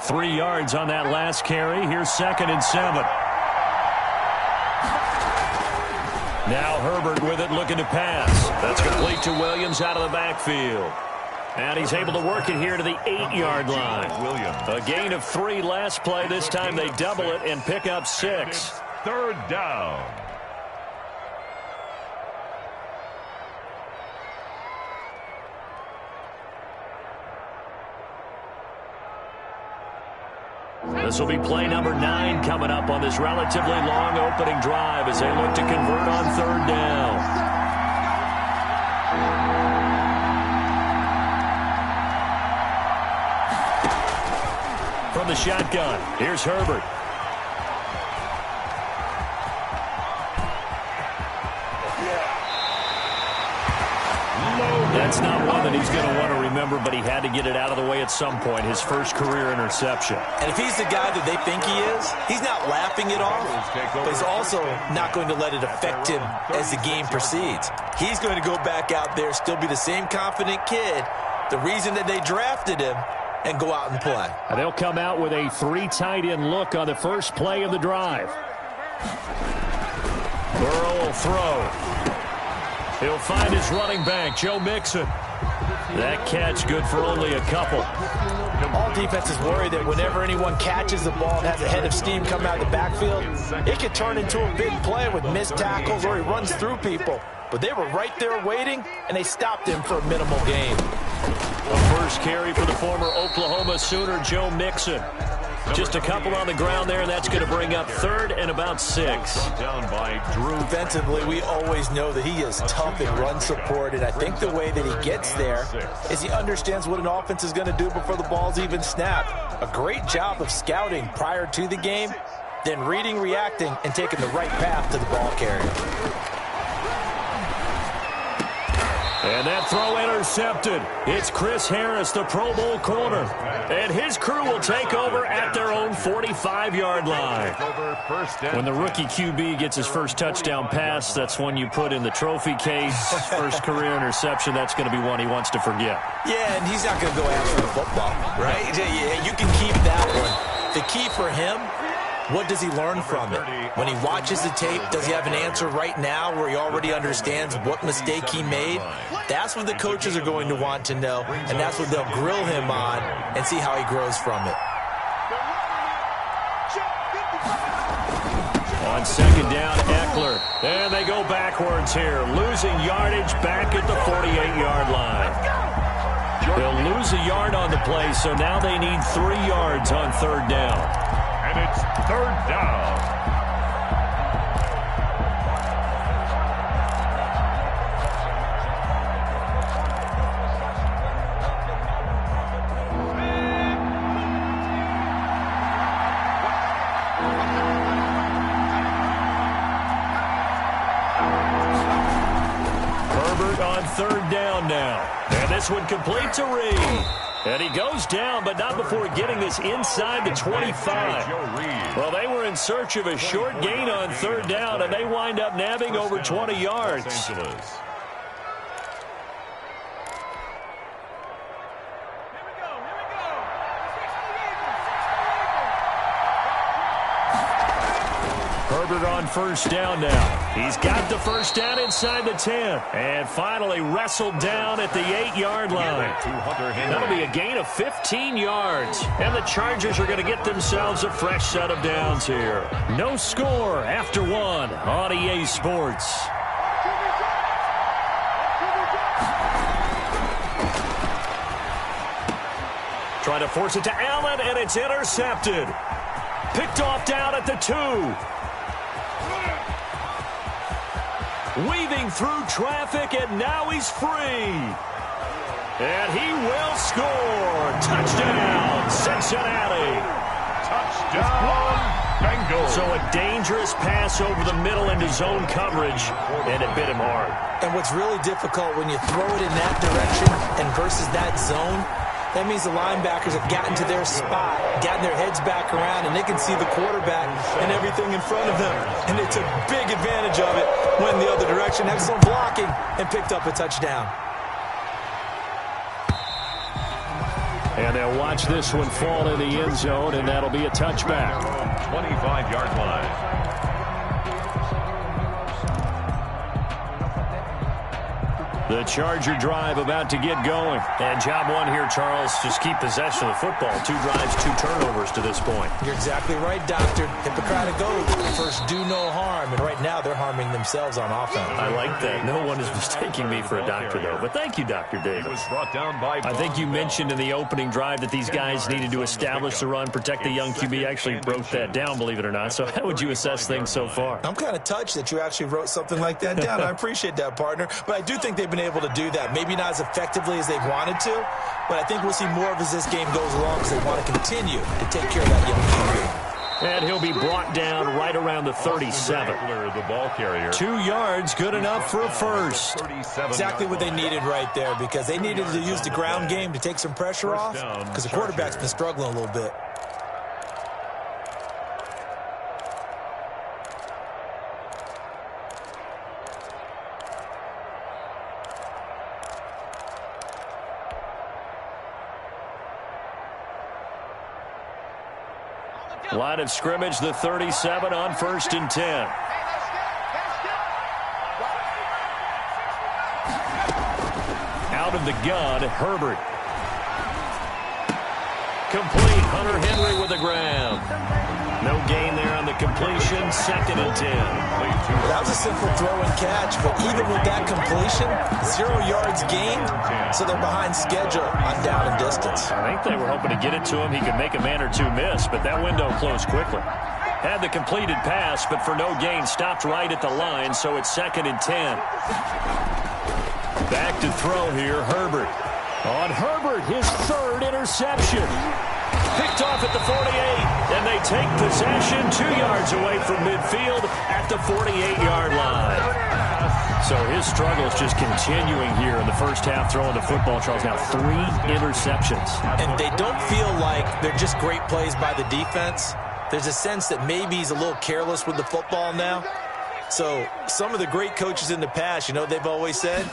3 yards on that last carry. Here's 2nd and 7. Now Herbert with it, looking to pass. That's complete to Williams out of the backfield. And he's able to work it here to the 8-yard line. A gain of 3 last play. This time they double it and pick up 6. 3rd down. This will be play number 9 coming up on this relatively long opening drive as they look to convert on 3rd down. From the shotgun, here's Herbert. That's not one that he's going to want to remember, but he had to get it out of the way at some point. His first career interception. And if he's the guy that they think he is, he's not laughing it off, but he's also not going to let it affect him as the game proceeds. He's going to go back out there, still be the same confident kid, the reason that they drafted him, and go out and play. And they'll come out with a 3 tight end look on the first play of the drive. Burrow will throw. He'll find his running back, Joe Mixon. That catch good for only a couple. All defenses worry that whenever anyone catches the ball and has a head of steam coming out of the backfield, it could turn into a big play with missed tackles or he runs through people. But they were right there waiting, and they stopped him for a minimal gain. A first carry for the former Oklahoma Sooner, Joe Mixon. Just a couple on the ground there, and that's going to bring up 3rd and about 6. Down by Drew. Defensively, we always know that he is tough in run support, and I think the way that he gets there is he understands what an offense is going to do before the ball's even snapped. A great job of scouting prior to the game, then reading, reacting, and taking the right path to the ball carrier. And that throw intercepted. It's Chris Harris, the Pro Bowl corner. And his crew will take over at their own 45-yard line. When the rookie QB gets his first touchdown pass, that's one you put in the trophy case. First career interception, that's going to be one he wants to forget. Yeah, and he's not going to go after the football, right? Yeah, you can keep that one. The key for him, what does he learn from it? When he watches the tape, does he have an answer right now where he already understands what mistake he made? That's what the coaches are going to want to know, and that's what they'll grill him on and see how he grows from it. On 2nd down, Eckler. And they go backwards here, losing yardage back at the 48-yard line. They'll lose a yard on the play, so now they need 3 yards on 3rd down. And it's 3rd down. Herbert on 3rd down now. And this one complete to Reed. And he goes down, but not before getting this inside the 25. Well, they were in search of a short gain on 3rd down, and they wind up nabbing over 20 yards. Herbert on 1st down now. He's got the 1st down inside the 10. And finally wrestled down at the 8-yard line. That'll be a gain of 15 yards. And the Chargers are going to get themselves a fresh set of downs here. No score after 1 on EA Sports. Trying to force it to Allen, and it's intercepted. Picked off down at the 2. Weaving through traffic, and now he's free. And he will score. Touchdown, Cincinnati. Touchdown, Bengals. So a dangerous pass over the middle into zone coverage, and it bit him hard. And what's really difficult when you throw it in that direction and versus that zone, that means the linebackers have gotten to their spot, gotten their heads back around, and they can see the quarterback and everything in front of them. And they took big advantage of it, went the other direction, excellent blocking, and picked up a touchdown. And they'll watch this one fall in the end zone, and that'll be a touchback. 25-yard line. The Charger drive about to get going. And job one here, Charles, just keep possession of the football. 2 drives, 2 turnovers to this point. You're exactly right, Doctor. Hippocratic oath. First, do no harm. And right now, they're harming themselves on offense. I like that. No one is mistaking me for a doctor, though. But thank you, Dr. Davis. I think you mentioned in the opening drive that these guys needed to establish the run, protect the young QB. I actually wrote that down, believe it or not. So how would you assess things so far? I'm kind of touched that you actually wrote something like that down. I appreciate that, partner. But I do think they've been able to do that. Maybe not as effectively as they've wanted to, but I think we'll see more of as this game goes along because they want to continue to take care of that young QB. And he'll be brought down right around the 37. The ball carrier. 2 yards, good enough for a first. Exactly what they needed right there because they needed to use the ground game to take some pressure off because the quarterback's been struggling a little bit. Line of scrimmage, the 37 on 1st and 10. Out of the gun, Herbert. Complete, Hunter Henry with the ground. No gain there on the completion, 2nd and 10. That was a simple throw and catch, but even with that completion, 0 yards gained, so they're behind schedule on down and distance. I think they were hoping to get it to him. He could make a man or 2 miss, but that window closed quickly. Had the completed pass, but for no gain, stopped right at the line, so it's 2nd and 10. Back to throw here, Herbert. On Herbert, his 3rd interception. Picked off at the 48, and they take possession 2 yards away from midfield at the 48-yard line. So his struggles just continuing here in the first half throwing the football, Charles. Now 3 interceptions. And they don't feel like they're just great plays by the defense. There's a sense that maybe he's a little careless with the football now. So some of the great coaches in the past, you know, they've always said,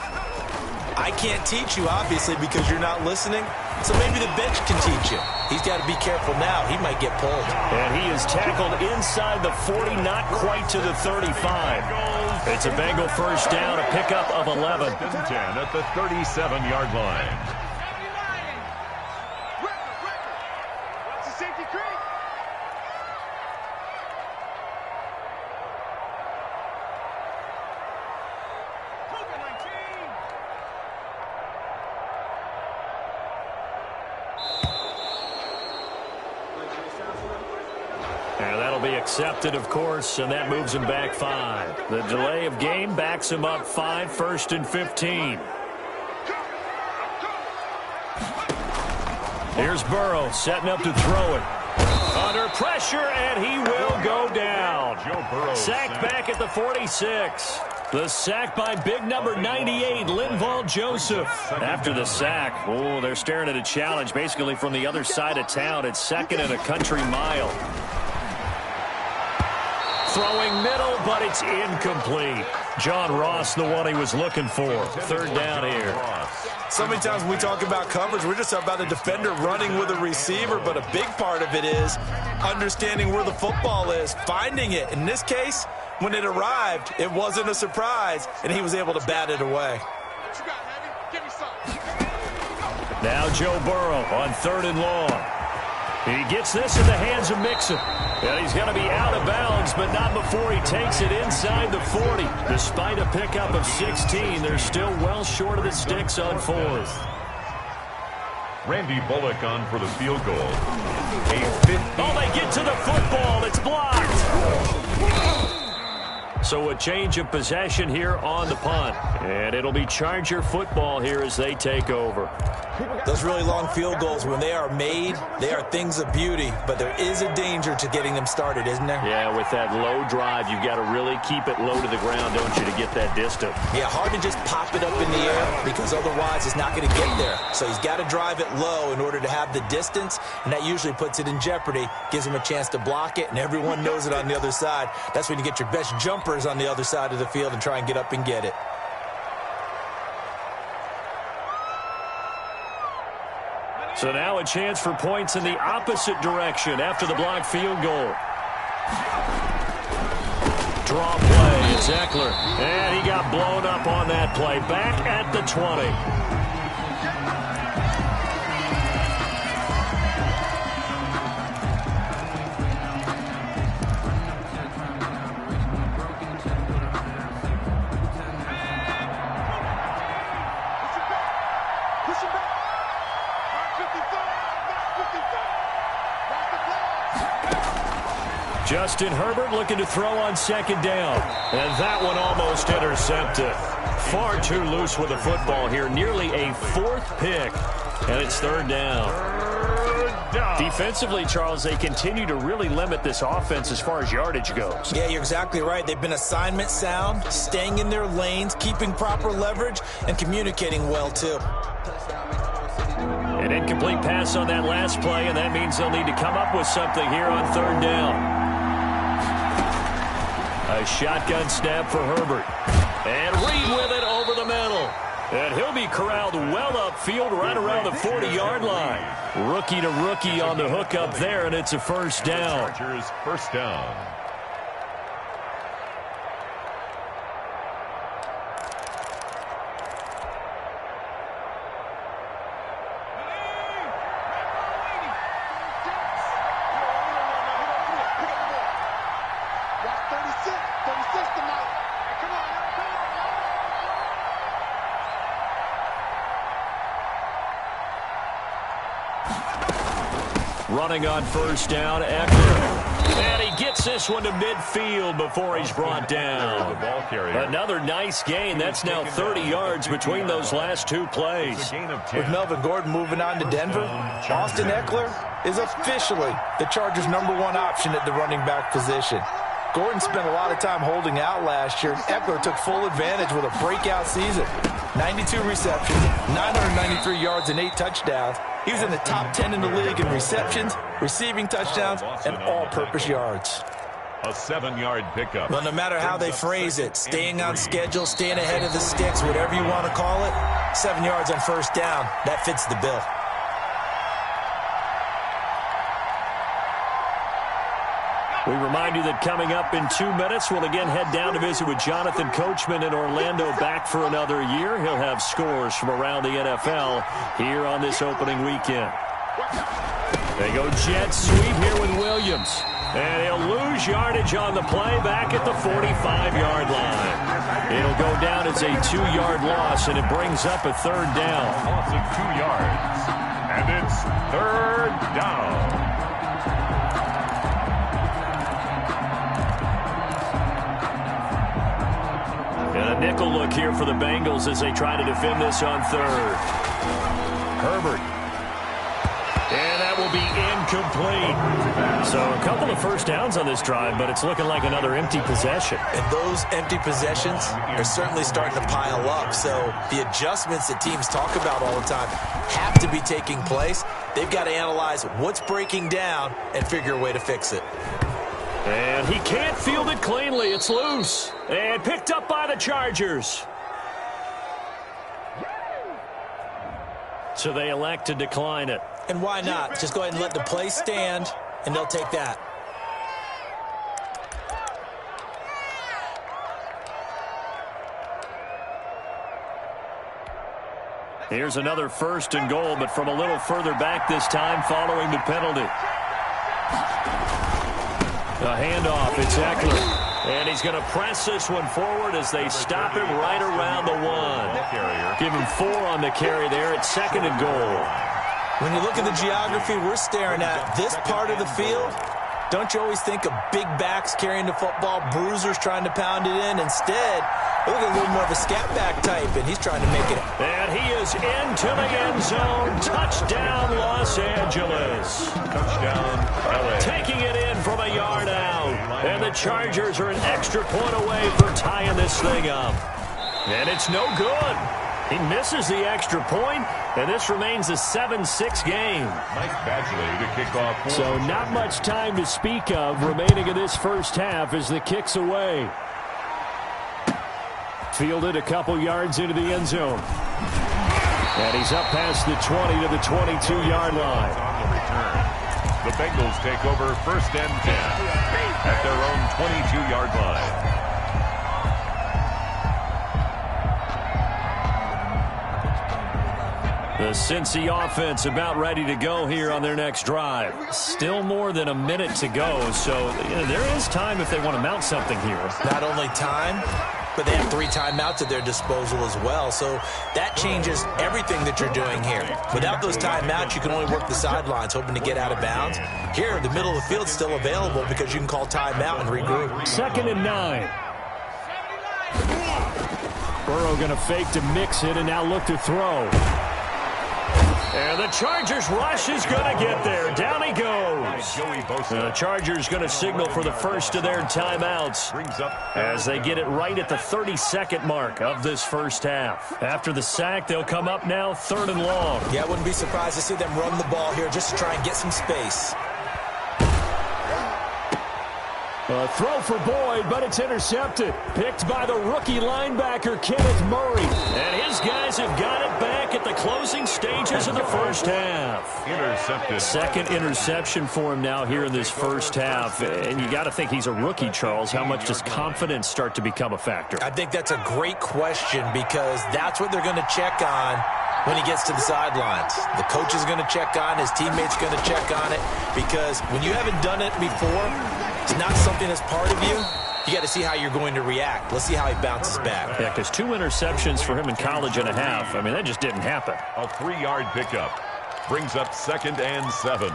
I can't teach you, obviously, because you're not listening. So maybe the bench can teach you. He's got to be careful now. He might get pulled. And he is tackled inside the 40, not quite to the 35. It's a Bengal first down, a pickup of 11. 10 at the 37-yard line. Accepted, of course, and that moves him back 5. The delay of game backs him up 5, 1st and 15. Here's Burrow setting up to throw it. Under pressure, and he will go down. Sacked back at the 46. The sack by big number 98, Linval Joseph. After the sack, oh, they're staring at a challenge basically from the other side of town. It's 2nd and a country mile. Throwing middle, but it's incomplete. John Ross, the one he was looking for. 3rd down here. So many times when we talk about coverage, we're just about a defender running with a receiver, but a big part of it is understanding where the football is, finding it. In this case, when it arrived, it wasn't a surprise, and he was able to bat it away. Now Joe Burrow on 3rd and long. He gets this in the hands of Mixon. And he's going to be out of bounds, but not before he takes it inside the 40. Despite a pickup of 16, they're still well short of the sticks on 4th. Randy Bullock on for the field goal. Oh, they get to the football. It's blocked. So a change of possession here on the punt. And it'll be Charger football here as they take over. Those really long field goals, when they are made, they are things of beauty, but there is a danger to getting them started, isn't there? Yeah, with that low drive, you've got to really keep it low to the ground, don't you, to get that distance? Yeah, hard to just pop it up in the air because otherwise it's not going to get there. So he's got to drive it low in order to have the distance, and that usually puts it in jeopardy, gives him a chance to block it, and everyone knows it on the other side. That's when you get your best jumpers on the other side of the field and try and get up and get it. So now a chance for points in the opposite direction after the blocked field goal. Draw play. It's Eckler. And he got blown up on that play. Back at the 20. Justin Herbert looking to throw on second down. And that one almost intercepted. Far too loose with the football here. Nearly a fourth pick. And it's third down. Defensively, Charles, they continue to really limit this offense as far as yardage goes. Yeah, you're exactly right. They've been assignment sound, staying in their lanes, keeping proper leverage, and communicating well, too. An incomplete pass on that last play, and that means they'll need to come up with something here on third down. A shotgun snap for Herbert. And Reed with it over the middle. And he'll be corralled well upfield right around the 40-yard line. Rookie to rookie on the hook up there, and it's a first down. Chargers first down. Running on first down, Eckler. And he gets this one to midfield before he's brought down. The ball carrier. Another nice gain. That's now 30 yards between those last two plays. With Melvin Gordon moving on to Denver, Austin Eckler is officially the Chargers' #1 option at the running back position. Gordon spent a lot of time holding out last year. Eckler took full advantage with a breakout season. 92 receptions, 993 yards, and 8 touchdowns. He was in the top 10 in the league in receptions, receiving touchdowns, and all-purpose yards. A 7-yard pickup. Well, no matter how they phrase it, staying on schedule, staying ahead of the sticks, whatever you want to call it, 7 yards on first down, that fits the bill. We remind you that coming up in 2 minutes, we'll again head down to visit with Jonathan Coachman in Orlando, back for another year. He'll have scores from around the NFL here on this opening weekend. They go jet sweep here with Williams. And he'll lose yardage on the play back at the 45-yard line. It'll go down as a 2-yard loss, and it brings up a third down. Loss of 2 yards. And it's third down. And a nickel look here for the Bengals as they try to defend this on third. Herbert. And that will be incomplete. So a couple of first downs on this drive, but it's looking like another empty possession. And those empty possessions are certainly starting to pile up. So the adjustments that teams talk about all the time have to be taking place. They've got to analyze what's breaking down and figure a way to fix it. And he can't field it cleanly. It's loose. And picked up by the Chargers. So they elect to decline it. And why not? Just go ahead and let the play stand, and they'll take that. Here's another first and goal, but from a little further back this time following the penalty. A handoff, it's Eckler. And he's going to press this one forward as they stop him right around the 1. Give him 4 on the carry there at second and goal. When you look at the geography we're staring at, this part of the field, don't you always think of big backs carrying the football, bruisers trying to pound it in? Instead, look at a little more of a scat back type, and he's trying to make it. And he is into the end zone. Touchdown, Los Angeles. Touchdown, LA. Taking it in from a yard out. And the Chargers are an extra point away from tying this thing up. And it's no good. He misses the extra point, and this remains a 7-6 game. Mike Badgley to kick off. So not much time to speak of remaining in this first half as the kick's away. Fielded a couple yards into the end zone. And he's up past the 20 to the 22-yard line. On the return, the Bengals take over 1st and 10 at their own 22-yard line. The Cincy offense about ready to go here on their next drive. Still more than a minute to go, so there is time if they want to mount something here. Not only time, but they have 3 timeouts at their disposal as well, so that changes everything that you're doing here. Without those timeouts, you can only work the sidelines, hoping to get out of bounds. Here, the middle of the field's still available because you can call timeout and regroup. 2nd and 9. Burrow going to fake to mix it and now look to throw. And the Chargers rush is going to get there. Down he goes. The Chargers going to signal for the first of their timeouts as they get it right at the 32nd mark of this first half. After the sack, they'll come up now 3rd and long. Yeah, I wouldn't be surprised to see them run the ball here just to try and get some space. A throw for Boyd, but it's intercepted. Picked by the rookie linebacker, Kenneth Murray. And his guys have got it back at the closing stages of the first half. Intercepted. 2nd interception for him now here in this first half. And you got to think he's a rookie, Charles. How much does confidence start to become a factor? I think that's a great question because that's what they're going to check on when he gets to the sidelines. The coach is going to check on, his teammates going to check on it, because when you haven't done it before, it's not something that's part of you. You got to see how you're going to react. Let's see how he bounces back. Yeah, because 2 interceptions for him in college and a half. I mean, that just didn't happen. A 3-yard pickup brings up 2nd and 7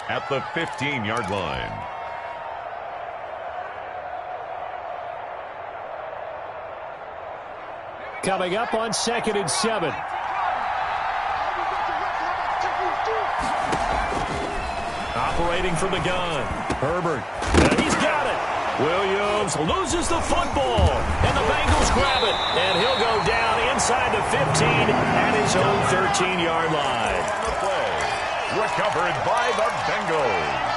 at the 15-yard line. Coming up on 2nd and 7. Operating from the gun. Herbert. And he's got it. Williams loses the football. And the Bengals grab it. And he'll go down inside the 15 at his own 13-yard line. The play recovered by the Bengals.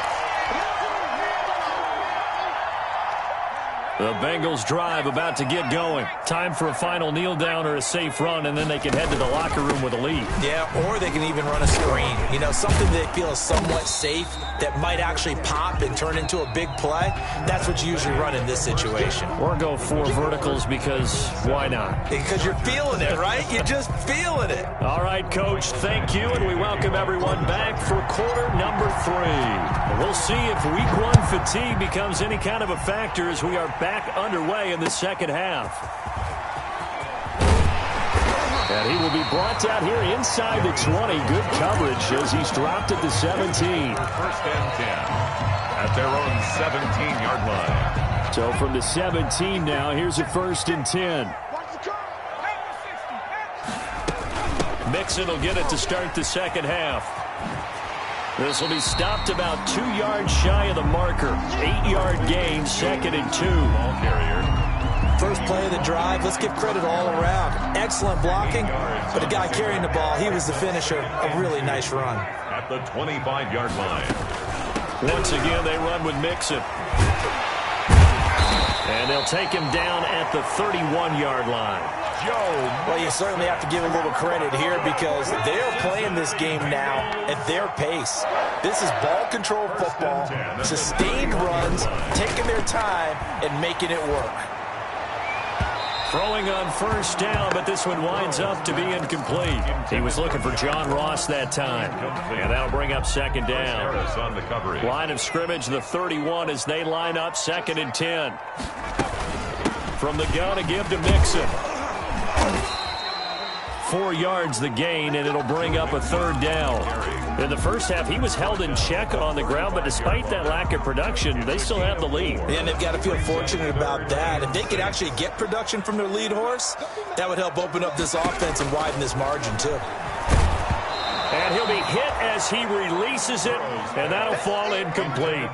The Bengals drive about to get going. Time for a final kneel down or a safe run, and then they can head to the locker room with a lead. Yeah, or they can even run a screen. You know, something they feel is somewhat safe that might actually pop and turn into a big play. That's what you usually run in this situation. Or go 4 verticals because why not? Because you're feeling it, right? You're just feeling it. All right, Coach, thank you, and we welcome everyone back for quarter number 3. We'll see if week 1 fatigue becomes any kind of a factor as we are back underway in the second half. And he will be brought out here inside the 20. Good coverage as he's dropped at the 17. 1st and 10 at their own 17-yard line. So from the 17 now, here's a 1st and 10. Mixon will get it to start the second half. This will be stopped about 2 yards shy of the marker. 8-yard gain, 2nd and 2. Ball carrier. First play of the drive, let's give credit all around. Excellent blocking, but the guy carrying the ball, he was the finisher. A really nice run. At the 25-yard line. Once again, they run with Mixon. And they'll take him down at the 31-yard line. Well, you certainly have to give a little credit here because they're playing this game now at their pace. This is ball control football, sustained runs, taking their time and making it work. Throwing on 1st down, but this one winds up to be incomplete. He was looking for John Ross that time. And that'll bring up 2nd down. On the coverage. Line of scrimmage, the 31 as they line up 2nd and 10. From the gun to give to Mixon. 4 yards the gain, and it'll bring up a 3rd down. In the first half, he was held in check on the ground, but despite that lack of production, they still have the lead. And they've got to feel fortunate about that. If they could actually get production from their lead horse, that would help open up this offense and widen this margin, too. And he'll be hit as he releases it, and that'll fall incomplete.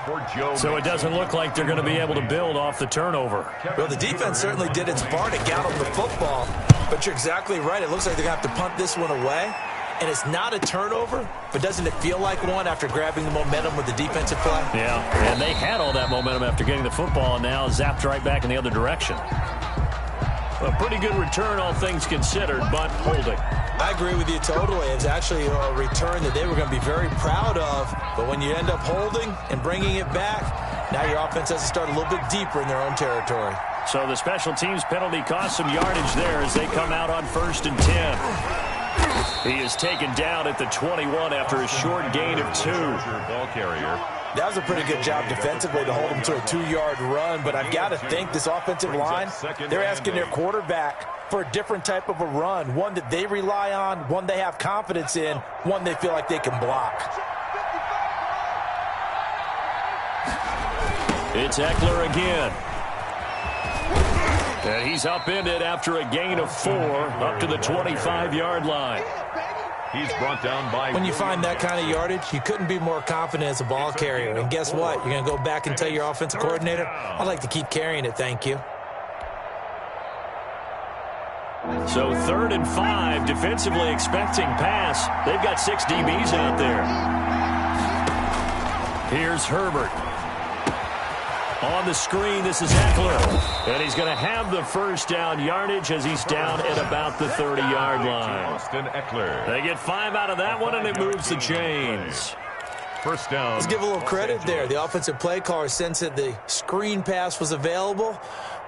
So it doesn't look like they're going to be able to build off the turnover. Well, the defense certainly did its part to gallop the football, but you're exactly right. It looks like they're going to have to punt this one away. And it's not a turnover, but doesn't it feel like one after grabbing the momentum with the defensive play? Yeah, and they had all that momentum after getting the football, and now zapped right back in the other direction. A pretty good return, all things considered, but holding. I agree with you totally. It's actually a return that they were going to be very proud of. But when you end up holding and bringing it back, now your offense has to start a little bit deeper in their own territory. So the special teams penalty cost some yardage there as they come out on 1st and 10. He is taken down at the 21 after a short gain of 2. Ball carrier. That was a pretty good job defensively to hold him to a 2-yard run. But I've got to think this offensive line, they're asking their quarterback for a different type of a run, one that they rely on, one they have confidence in, one they feel like they can block. It's Eckler again. And he's upended after a gain of 4 up to the 25-yard line. He's brought down by... When you find that kind of yardage, you couldn't be more confident as a ball carrier. And guess what? You're going to go back and tell your offensive coordinator, I'd like to keep carrying it, thank you. So 3rd and 5, defensively expecting pass. They've got 6 DBs out there. Here's Herbert. On the screen, this is Eckler. And he's going to have the first down yardage as he's down at about the 30-yard line. Austin Eckler. They get 5 out of that one, and it moves the chains. First down. Let's give a little credit there. The offensive play caller sensed that the screen pass was available.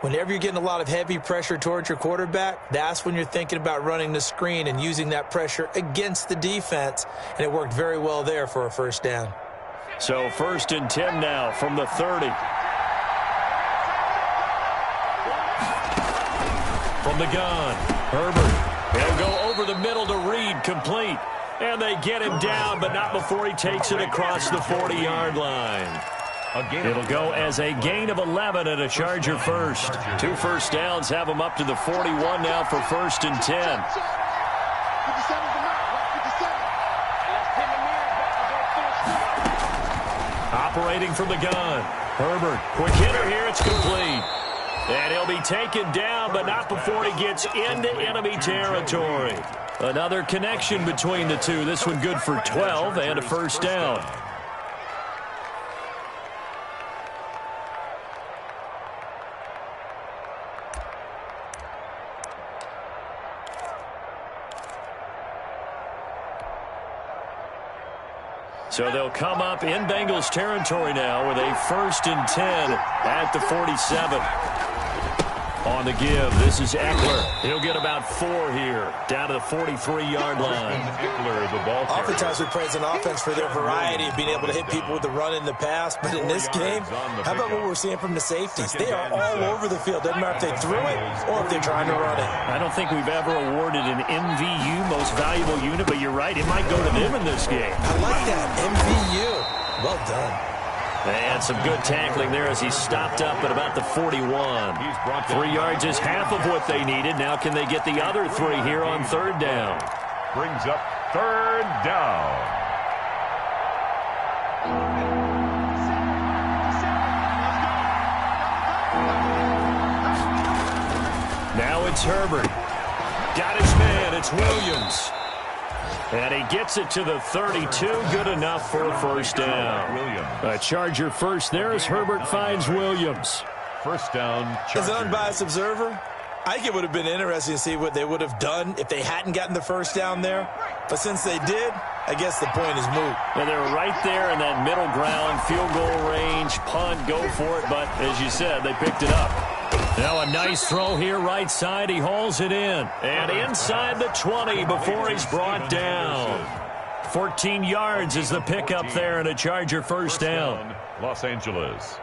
Whenever you're getting a lot of heavy pressure towards your quarterback, that's when you're thinking about running the screen and using that pressure against the defense. And it worked very well there for a first down. So 1st and 10 now from the 30. From the gun, Herbert. He'll go over the middle to Reed, complete. And they get him down, but not before he takes it across the 40-yard line. It'll go as a gain of 11 and a Charger first. 2 first downs have him up to the 41 now for 1st and 10. Operating from the gun, Herbert. Quick hitter here, it's complete. And he'll be taken down, but not before he gets into enemy territory. Another connection between the two. This one good for 12 and a first down. So they'll come up in Bengals territory now with a 1st and 10 at the 47. On the give, this is Eckler. He'll get about 4 here, down to the 43-yard line. Eckler, the ball carrier. Oftentimes we praise an offense for their variety of being able to hit people with the run in the pass. But in this game, how about what we're seeing from the safeties? They are all over the field. Doesn't matter if they threw it or if they're trying to run it. I don't think we've ever awarded an MVU, most valuable unit, but you're right, it might go to them in this game. I like that, MVU. Well done. And some good tackling there as he stopped up at about the 41. 3 yards is half of what they needed. Now can they get the other 3 here on 3rd down? Brings up 3rd down. Now it's Herbert. Got his man. It's Williams. And he gets it to the 32. Good enough for a first down. A Charger first there as Herbert finds Williams. First down, Chargers. As an unbiased observer, I think it would have been interesting to see what they would have done if they hadn't gotten the first down there. But since they did, I guess the point is moot. And they were right there in that middle ground, field goal range, punt, go for it. But as you said, they picked it up. Now a nice throw here right side. He hauls it in. And inside the 20 before he's brought down. 14 yards is the pickup there and a Charger first down. Los Angeles.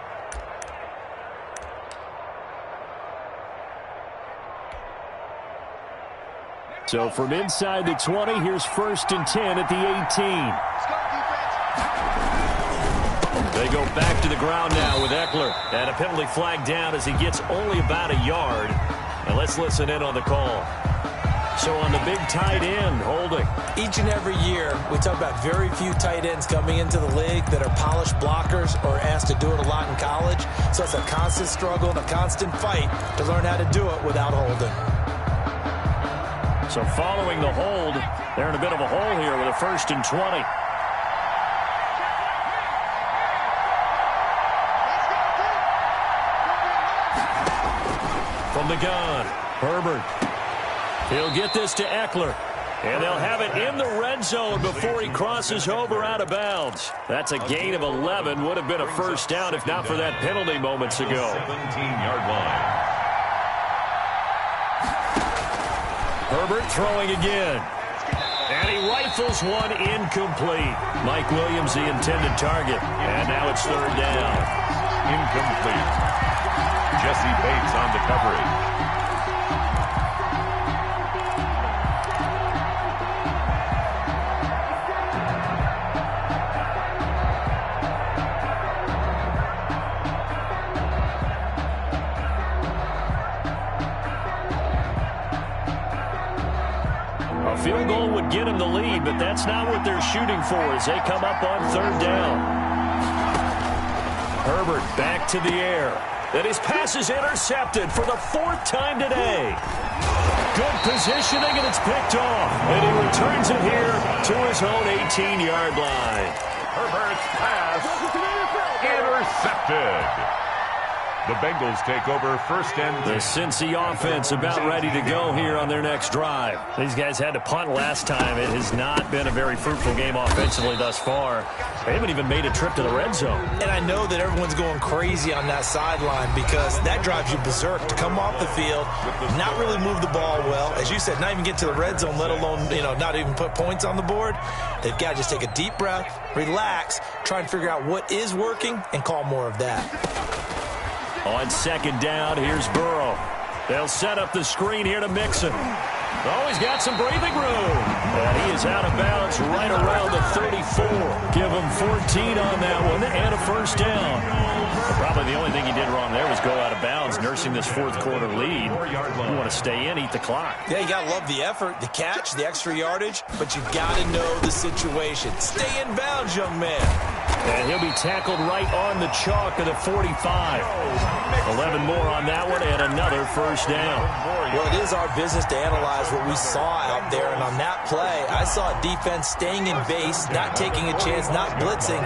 So from inside the 20, here's 1st and 10 at the 18. They go back to the ground now with Eckler. And a penalty flag down as he gets only about a yard. And let's listen in on the call. So on the big tight end, holding. Each and every year, we talk about very few tight ends coming into the league that are polished blockers or asked to do it a lot in college. So it's a constant struggle and a constant fight to learn how to do it without holding. So following the hold, they're in a bit of a hole here with a 1st and 20. From the gun, Herbert. He'll get this to Eckler. And they'll have it in the red zone before he crosses over out of bounds. That's a gain of 11. Would have been a first down if not for that penalty moments ago. 17-yard line. Herbert throwing again. And he rifles one incomplete. Mike Williams, the intended target. And now it's third down. Incomplete. Jesse Bates on the coverage. Field goal would get him the lead, but that's not what they're shooting for as they come up on third down. Herbert back to the air. And his pass is intercepted for the fourth time today. Good positioning, and it's picked off. And he returns it here to his own 18-yard line. Herbert's pass intercepted. The Bengals take over first and 10. The Cincy offense about ready to go here on their next drive. These guys had to punt last time. It has not been a very fruitful game offensively thus far. They haven't even made a trip to the red zone. And I know that everyone's going crazy on that sideline because that drives you berserk to come off the field, not really move the ball well. As you said, not even get to the red zone, let alone, not even put points on the board. They've got to just take a deep breath, relax, try and figure out what is working, and call more of that. On second down, here's Burrow. They'll set up the screen here to Mixon. Oh, he's got some breathing room. And he is out of bounds right around the 34. Give him 14 on that one and a first down. Probably the only thing he did wrong there was go out of bounds, nursing this fourth quarter lead. You want to stay in, eat the clock. Yeah, you got to love the effort, the catch, the extra yardage, but you got to know the situation. Stay in bounds, young man. And he'll be tackled right on the chalk of the 45. 11 more on that one and another first down. Well, it is our business to analyze what we saw out there. And on that play, I saw a defense staying in base, not taking a chance, not blitzing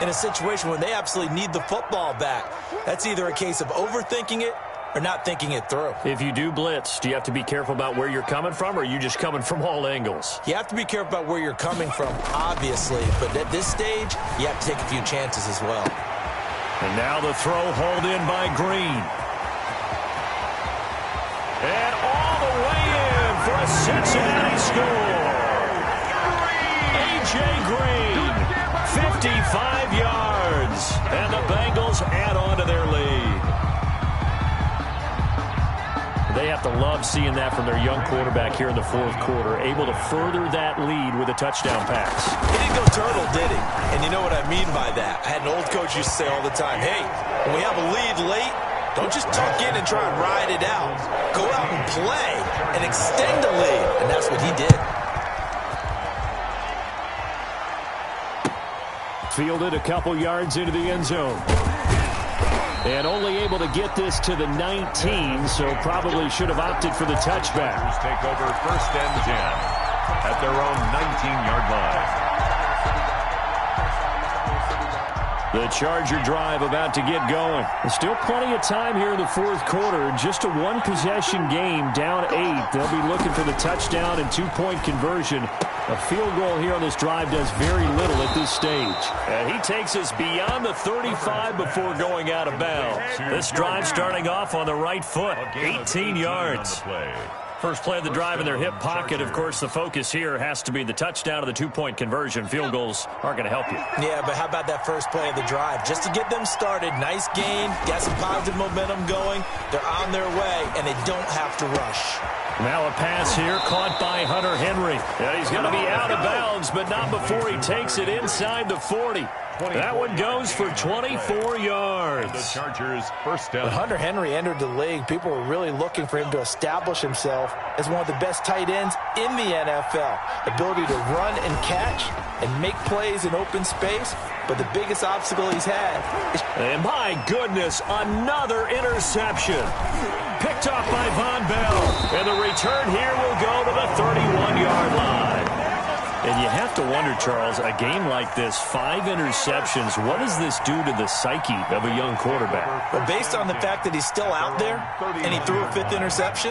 in a situation where they absolutely need the football back. That's either a case of overthinking it or not thinking it through. If you do blitz, do you have to be careful about where you're coming from, or are you just coming from all angles? You have to be careful about where you're coming from, obviously. But at this stage, you have to take a few chances as well. And now the throw hauled in by Green. And all the way in for a Cincinnati score. A.J. Green, 55 yards. And the Bengals add on to their lead. They have to love seeing that from their young quarterback here in the fourth quarter, able to further that lead with a touchdown pass. He didn't go turtle, did he? And you know what I mean by that. I had an old coach used to say all the time, hey, when we have a lead late, don't just tuck in and try and ride it out. Go out and play and extend the lead. And that's what he did. Fielded a couple yards into the end zone. And only able to get this to the 19, so probably should have opted for the touchback. Take over first and 10 at their own 19-yard line. The Charger drive about to get going. There's still plenty of time here in the fourth quarter. Just a one-possession game, down 8. They'll be looking for the touchdown and two-point conversion. A field goal here on this drive does very little at this stage. And he takes us beyond the 35 before going out of bounds. This drive starting off on the right foot, 18 yards. First play of the drive in their hip pocket. Of course, the focus here has to be the touchdown of the two-point conversion. Field goals aren't going to help you. Yeah, but how about that first play of the drive? Just to get them started, nice gain, got some positive momentum going. They're on their way, and they don't have to rush. Now a pass here caught by Hunter Henry. Yeah, he's going to be out of bounds, but not before he takes it inside the 40. That one goes for 24 yards. The Chargers first down. When Hunter Henry entered the league, people were really looking for him to establish himself as one of the best tight ends in the NFL. Ability to run and catch and make plays in open space. But the biggest obstacle he's had is... And my goodness, another interception. Picked off by Von Bell. And the return here will go to the 31-yard line. And you have to wonder, Charles, a game like this, 5 interceptions, what does this do to the psyche of a young quarterback? But based on the fact that he's still out there and he threw a 5th interception,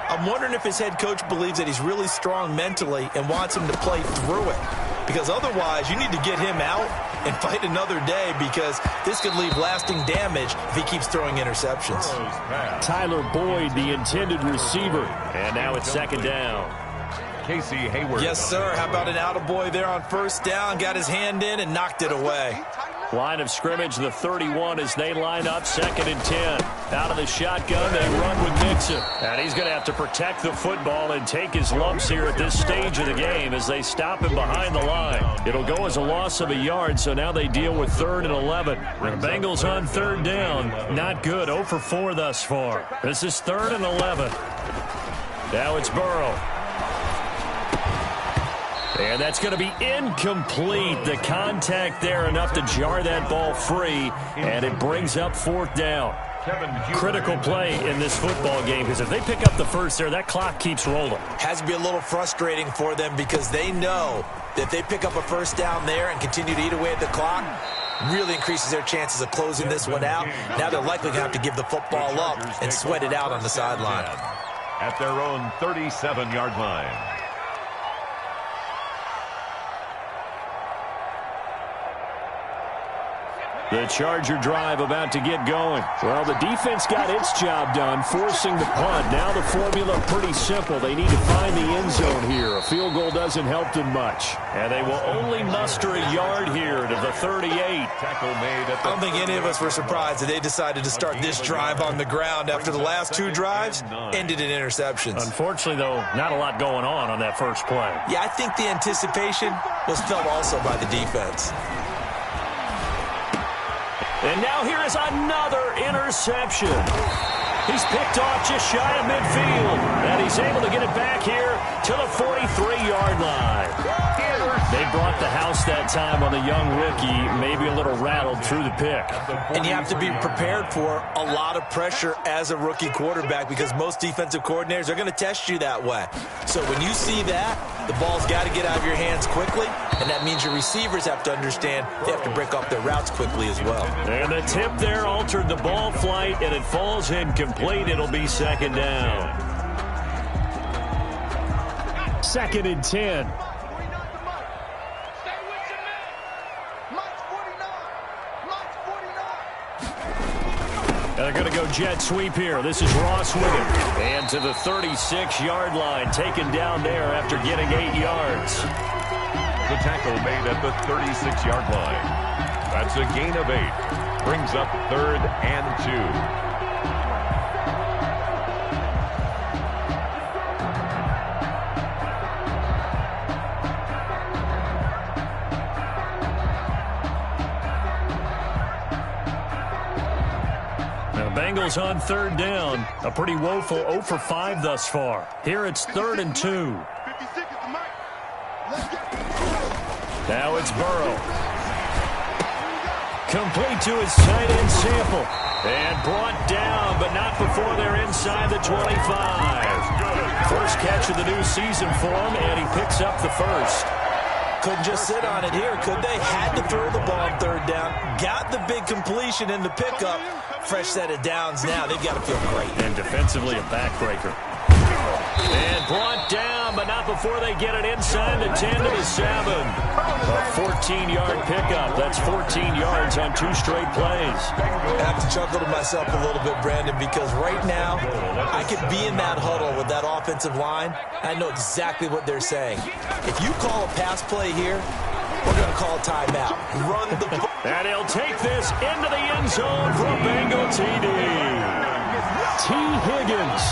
I'm wondering if his head coach believes that he's really strong mentally and wants him to play through it. Because otherwise, you need to get him out and fight another day, because this could leave lasting damage if he keeps throwing interceptions. Tyler Boyd, the intended receiver. And now it's second down. Casey Hayward. Yes, sir. How about an attaboy there on first down? Got his hand in and knocked it away. Line of scrimmage, the 31 as they line up, 2nd and 10. Out of the shotgun, they run with Mixon. And he's going to have to protect the football and take his lumps here at this stage of the game as they stop him behind the line. It'll go as a loss of a yard, so now they deal with 3rd and 11. The Bengals on 3rd down. Not good, 0 for 4 thus far. This is 3rd and 11. Now it's Burrow. And that's going to be incomplete. The contact there enough to jar that ball free, and it brings up 4th down. Critical play in this football game, because if they pick up the first there, that clock keeps rolling. Has to be a little frustrating for them, because they know that if they pick up a first down there and continue to eat away at the clock, really increases their chances of closing this one out. Now they're likely going to have to give the football up and sweat it out on the sideline. At their own 37-yard line. The Charger drive about to get going. Well, the defense got its job done, forcing the punt. Now the formula pretty simple. They need to find the end zone here. A field goal doesn't help them much. And they will only muster a yard here to the 38. Tackle made at the I don't think any of us were surprised that they decided to start this drive on the ground after the last 2 drives ended in interceptions. Unfortunately, though, not a lot going on that first play. Yeah, I think the anticipation was felt also by the defense. And now here is another interception. He's picked off just shy of midfield. And he's able to get it back here to the 43-yard line. They brought the house that time on the young rookie, maybe a little rattled through the pick. And you have to be prepared for a lot of pressure as a rookie quarterback, because most defensive coordinators are going to test you that way. So when you see that, the ball's got to get out of your hands quickly, and that means your receivers have to understand they have to break off their routes quickly as well. And the tip there altered the ball flight, and it falls incomplete. It'll be 2nd down. 2nd and 10. And they're going to go jet sweep here. This is Ross with it. And to the 36-yard line, taken down there after getting 8 yards. The tackle made at the 36-yard line. That's a gain of 8. Brings up 3rd and 2. Bengals on 3rd down. A pretty woeful 0 for 5 thus far. Here it's 3rd and 2. Now it's Burrow. Complete to his tight end Sample. And brought down, but not before they're inside the 25. First catch of the new season for him, and he picks up the first. Couldn't just sit on it here, could they? Had to throw the ball on 3rd down. Got the big completion in the pickup. Fresh set of downs now. They've got to feel great. And defensively, a backbreaker. And brought down, but not before they get it inside the 10 to the 7. A 14-yard pickup. That's 14 yards on 2 straight plays. I have to chuckle to myself a little bit, Brandon, because right now I could be in that huddle with that offensive line. I know exactly what they're saying. If you call a pass play here, we're going to call a timeout. Run the ball. And he'll take this into the end zone for a Bengal TD. T. Higgins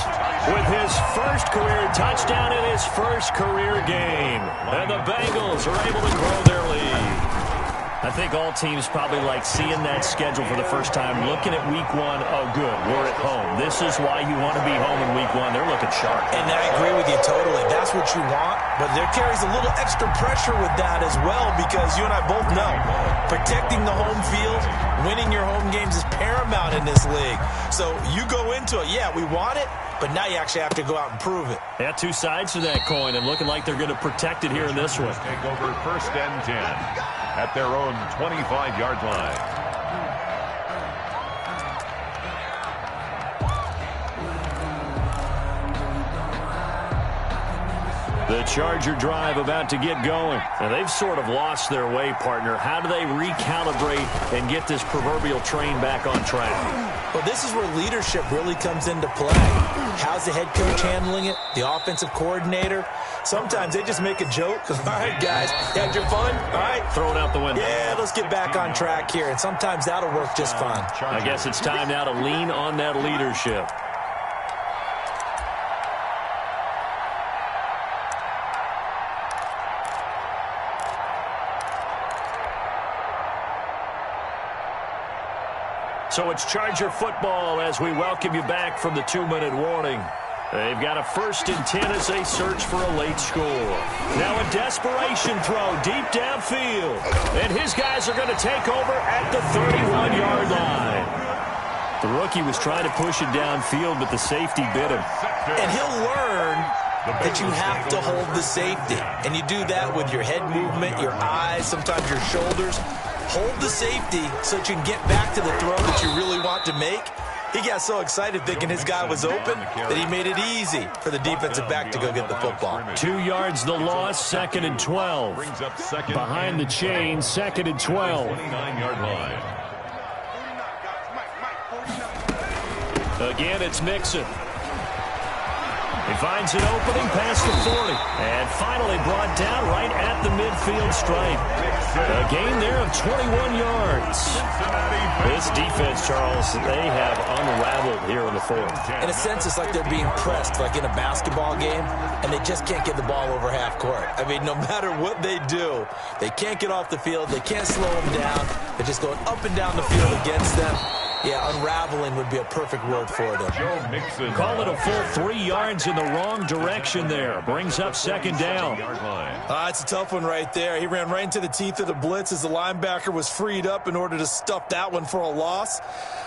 with his first career touchdown in his first career game. And the Bengals are able to grow their lead. I think all teams probably like seeing that schedule for the first time, looking at week 1. Oh, good, we're at home. This is why you want to be home in week 1. They're looking sharp. And I agree with you totally. That's what you want. But there carries a little extra pressure with that as well, because you and I both know protecting the home field, winning your home games is paramount in this league. So you go into it, yeah, we want it, but now you actually have to go out and prove it. Yeah, 2 sides to that coin, and looking like they're going to protect it here in this one. Take over 1st and 10 at their own 25-yard line. The Charger drive about to get going. And they've sort of lost their way, partner. How do they recalibrate and get this proverbial train back on track? Well, this is where leadership really comes into play. How's the head coach handling it? The offensive coordinator? Sometimes they just make a joke. All right, guys, you had your fun? All right. Throw it out the window. Yeah, let's get back on track here. And sometimes that'll work just fine. I guess it's time now to lean on that leadership. So it's Charger football as we welcome you back from the 2-minute warning. They've got a 1st and 10 as they search for a late score. Now a desperation throw deep downfield. And his guys are going to take over at the 31-yard line. The rookie was trying to push it downfield, but the safety bit him. And he'll learn that you have to hold the safety. And you do that with your head movement, your eyes, sometimes your shoulders. Hold the safety so that you can get back to the throw that you really want to make. He got so excited thinking his guy was open that he made it easy for the defensive back to go get the football. 2 yards the loss, 2nd and 12. Behind the chain, 2nd and 12. 29-yard line. Again, it's Mixon. He finds an opening past the 40. And finally brought down right at the midfield stripe. A gain there of 21 yards. This defense, Charles, they have unraveled here in the 4th. In a sense, it's like they're being pressed, like in a basketball game, and they just can't get the ball over half court. I mean, no matter what they do, they can't get off the field. They can't slow them down. They're just going up and down the field against them. Yeah, unraveling would be a perfect word for them. Call it a full 3 yards in the wrong direction there. Brings up 2nd down. It's a tough one right there. He ran right into the teeth of the blitz as the linebacker was freed up in order to stuff that one for a loss.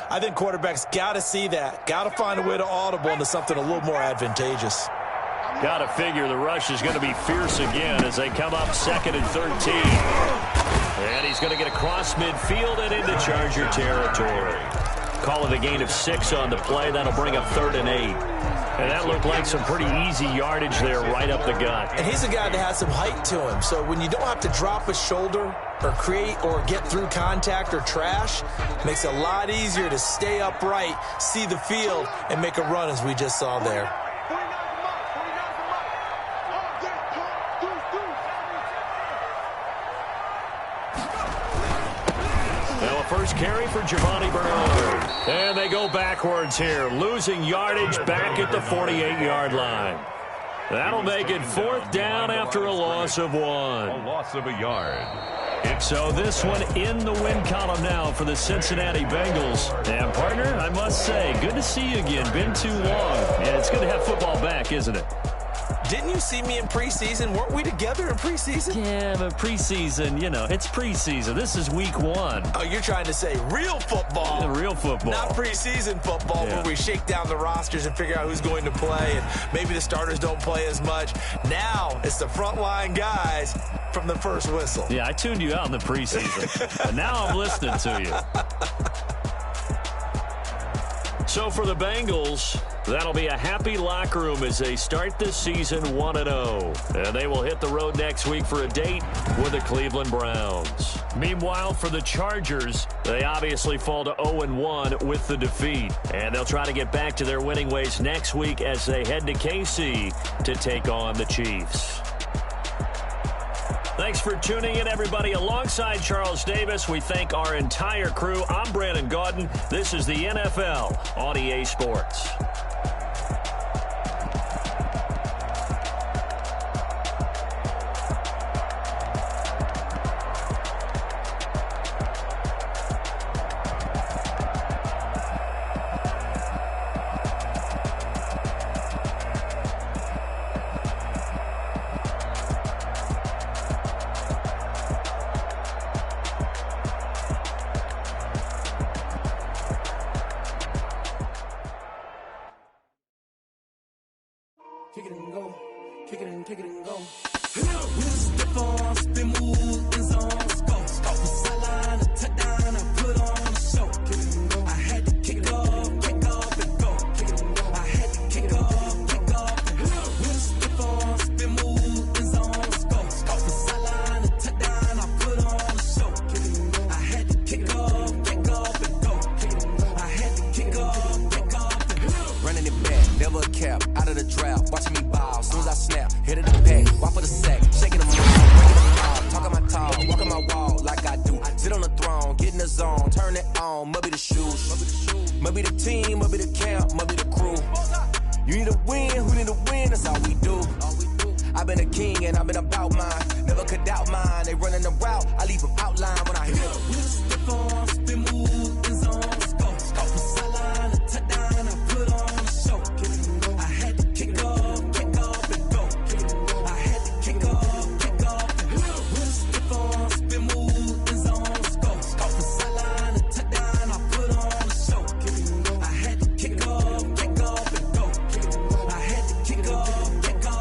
I think quarterbacks got to see that. Got to find a way to audible into something a little more advantageous. Got to figure the rush is going to be fierce again as they come up 2nd and 13. And he's going to get across midfield and into Charger territory. Call it a gain of 6 on the play. That'll bring up 3rd and 8. And that looked like some pretty easy yardage there right up the gut. And he's a guy that has some height to him. So when you don't have to drop a shoulder or create or get through contact or trash, it makes it a lot easier to stay upright, see the field, and make a run as we just saw there. First carry for Giovanni Bernard. And they go backwards here, losing yardage back at the 48-yard line. That'll make it 4th down after a loss of 1. A loss of a yard. So this one in the win column now for the Cincinnati Bengals. And, partner, I must say, good to see you again. Been too long. And it's good to have football back, isn't it? Didn't you see me in preseason? Weren't we together in preseason? Yeah, but preseason, you know, it's preseason. This is week 1. Oh, you're trying to say real football. Yeah, real football. Not preseason football where we shake down the rosters and figure out who's going to play, and maybe the starters don't play as much. Now it's the frontline guys from the first whistle. Yeah, I tuned you out in the preseason, but now I'm listening to you. So for the Bengals, that'll be a happy locker room as they start this season 1-0. And they will hit the road next week for a date with the Cleveland Browns. Meanwhile, for the Chargers, they obviously fall to 0-1 with the defeat. And they'll try to get back to their winning ways next week as they head to KC to take on the Chiefs. Thanks for tuning in, everybody. Alongside Charles Davis, we thank our entire crew. I'm Brandon Gaudin. This is the NFL on EA Sports. Kick it and go. Kick it and go. We step on, spin, move, in zones, go. Sideline, a touchdown, I put on a show. Kick it and go. I had to kick off and go. Kick it and go. I had to kick off and go. We step on, spin, move, cap, out of the drought, watching me ball. Soon as I snap, hit it the pack, walk for the sack, shaking them all, breaking them all, talking my talk, walking my wall like I do. Sit on the throne, get in the zone, turn it on, must be the shoes, must be the team, must be the camp, must be the crew. You need a win, who need a win, that's all we do. I've been a king and I've been about mine, never could doubt mine. They running the route, I leave them outline when I hit them. We step on, spin move, in zone, scope from sideline to touchdown, I put on a show. I had to kick off and go. I had to kick off and go. We step on, spin move, in zone, scope from sideline to touchdown, I put on a show. I had to kick off and go. I had to kick off and go.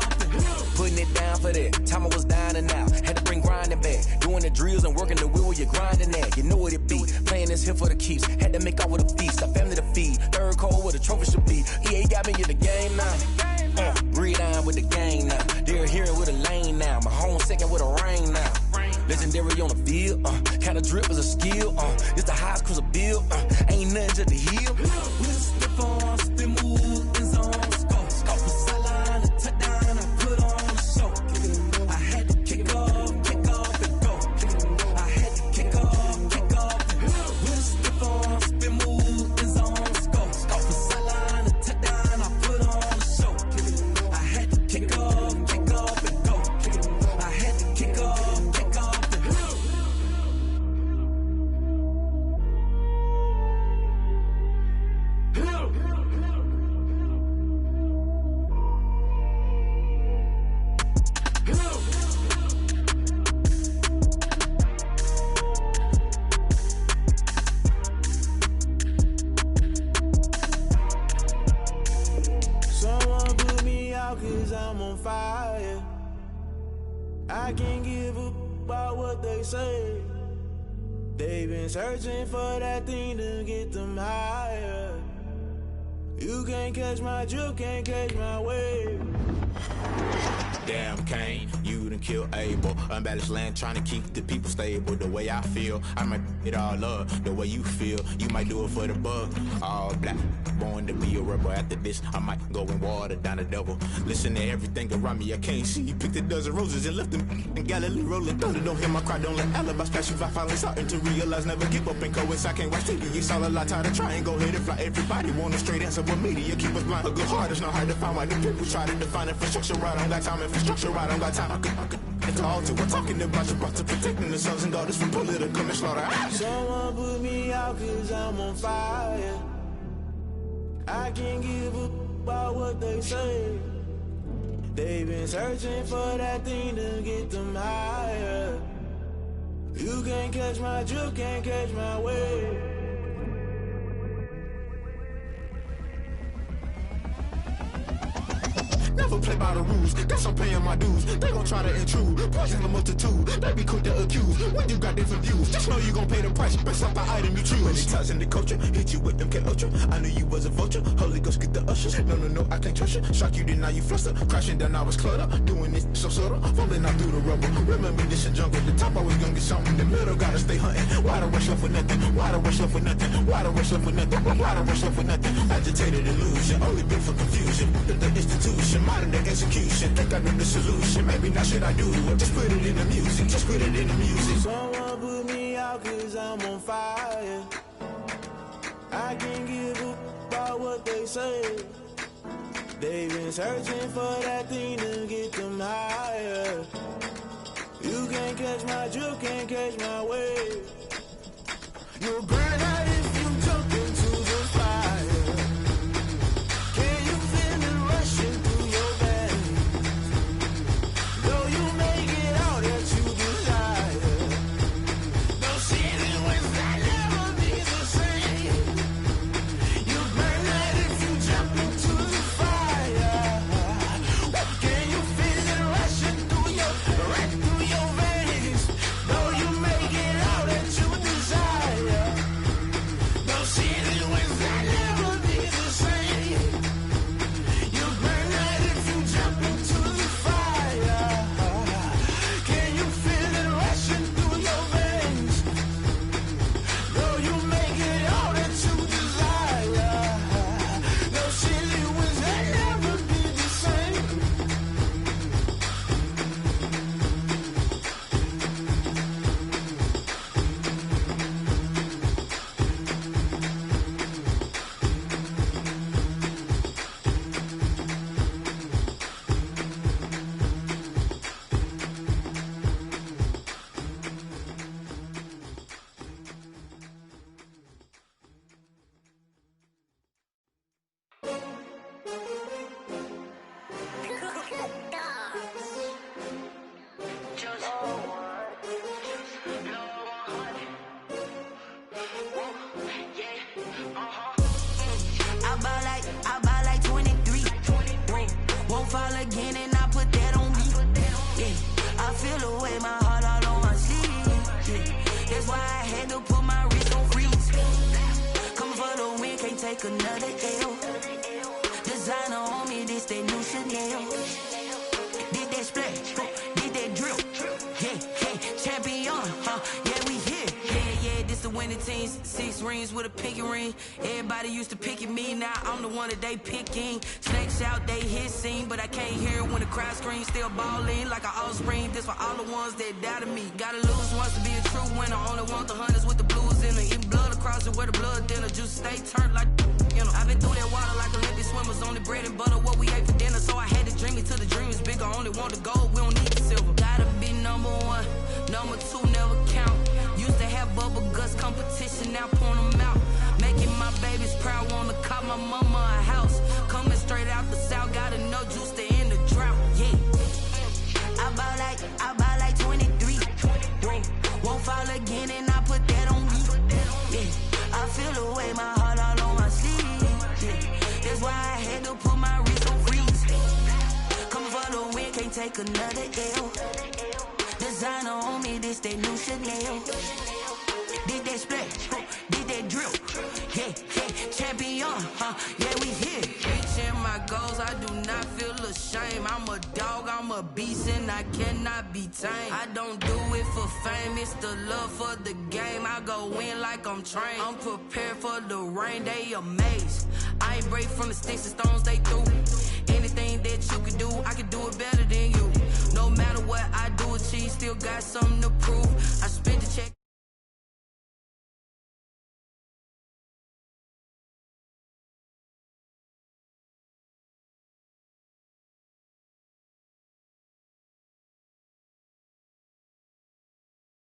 Putting it down for that. Time I was down and out. Had to bring grinding back. Doing the drills and working the wheel where you're grinding at. You know what it be. Playing this here for the keeps. Had to make out with a feast. A family to feed. Third cold where the trophy should be. EA got me in the game now. Breed on with the game now. They're hearing with a lane now. My home second with a rain now. Legendary on the field. Kind of drip is a skill. It's the highest cruiser bill. Ain't nothing to the heel. We step on, spin move, in zone, scope from sideline to touchdown, I put on a show. I had to kick off and go. I had to kick off and go. We step on, spin move, in zone, scope from sideline to touchdown, I put on a show. I had to kick off and go. I had to kick off and go. Someone put me out 'cause I'm on fire. I can't give up about what they say. They've been searching for that thing to get them higher. You can't catch my drift, can't catch my wave. Damn Kane, you done killed Abel. Unbalanced land trying to keep the people stable. The way I feel, I might it all up. The way you feel, you might do it for the bug. All black, born to be a rebel. After this, I might go and water down the devil. Listen to everything around me, I can't see. Picked a dozen roses and left them in Galilee rolling thunder. Don't hear my cry, don't let alibis pass you. I finally starting to realize, never give up and coincide. I can't watch TV, it's all a lot. Tired of trying, go ahead and fly. Everybody want a straight answer, but media keep us blind. A good heart is not hard to find. Why the people try to define infrastructure right? I don't got time, infrastructure right? I don't got time. I could it's all to we're talking about your brother protecting the sons and daughters from political and slaughter. Someone put me out 'cause I'm on fire. I can't give up about what they say. They've been searching for that thing to get them higher. You can't catch my drift, can't catch my wave. Never play by the rules, guess I'm paying my dues. They gon' try to intrude, poison the multitude. They be quick to accuse, when you got different views. Just know you gon' pay the price, based off the item you choose. When it ties in the culture, hit you with them K-Ultra. I knew you was a vulture, Holy Ghost get the ushers. No, I can't trust you. Shock you, then now you fluster. Crashing down, I was cluttered. Doing this so subtle, falling out through the rubble. Remember this a jungle, the top always gonna get something. In the middle, gotta stay hunting. Why the rush left for nothing? Why the rush left for nothing? Why the rush left for nothing? Why the rush left for nothing? Agitated illusion, only built for confusion. The institution, modern day execution. Think I know the solution, maybe not should I do it. Just put it in the music, just put it in the music. Someone put me out 'cause I'm on fire. I can't give up about what they say. They've been searching for that thing to get them higher. You can't catch my drift, can't catch my wave. You'll burn out if you jump into the fire. Can you feel it rushing through your veins? Though you may get all that you desire, those seasons when that never be the same. You burn out if you jump into the fire. Can you feel it rushing through your veins? Though you may get all that you desire. feel the way, my heart all on my sleeve. Yeah. That's why I had to put my wrist on freeze. Coming for the win, can't take another L. Designer on me, this that new Chanel. Did that splash, did that drill. Yeah, champion, yeah, we here. Yeah, this the winning team. 6 rings with a pinky ring. Everybody used to pick at me, now I'm the one that they picking. Snakes out, they hissing, but I can't hear it when the crowd screams. Still balling like an offspring. This for all the ones that doubted me. Gotta lose once to be a true winner. Only want the hunters with the blues in it. Eat blood across it where the blood dinner. Juice stay turned like, you know. I've been through that water like Olympic swimmers. Only bread and butter, what we ate for dinner. So I had to dream it till the dream is bigger. Only want the gold, we don't need the silver. Gotta be number 1, number 2 never count. Used to have bubble guts competition, now point them out. Making my babies proud, wanna call my mama a house. Coming straight out the south, gotta know juice to end the drought. Yeah, I bought like 23. Whoa, won't fall again, and I put that on me. Yeah, I feel the way, my heart all on my sleeve. Yeah, that's why I had to put my wrist on freeze. Coming for the win, can't take another L. Designer on me, this that new Chanel. Did that splash, did that drill. Yeah, champion, yeah, we here. Reaching my goals, I do not feel ashamed. I'm a dog, I'm a beast, and I cannot be tamed. I don't do it for fame, it's the love for the game. I go in like I'm trained. I'm prepared for the rain, they amazed. I ain't break from the sticks and stones they threw. Anything that you could do, I could do it better than you. No matter what I do, achieve, still got something to prove. I spent the check.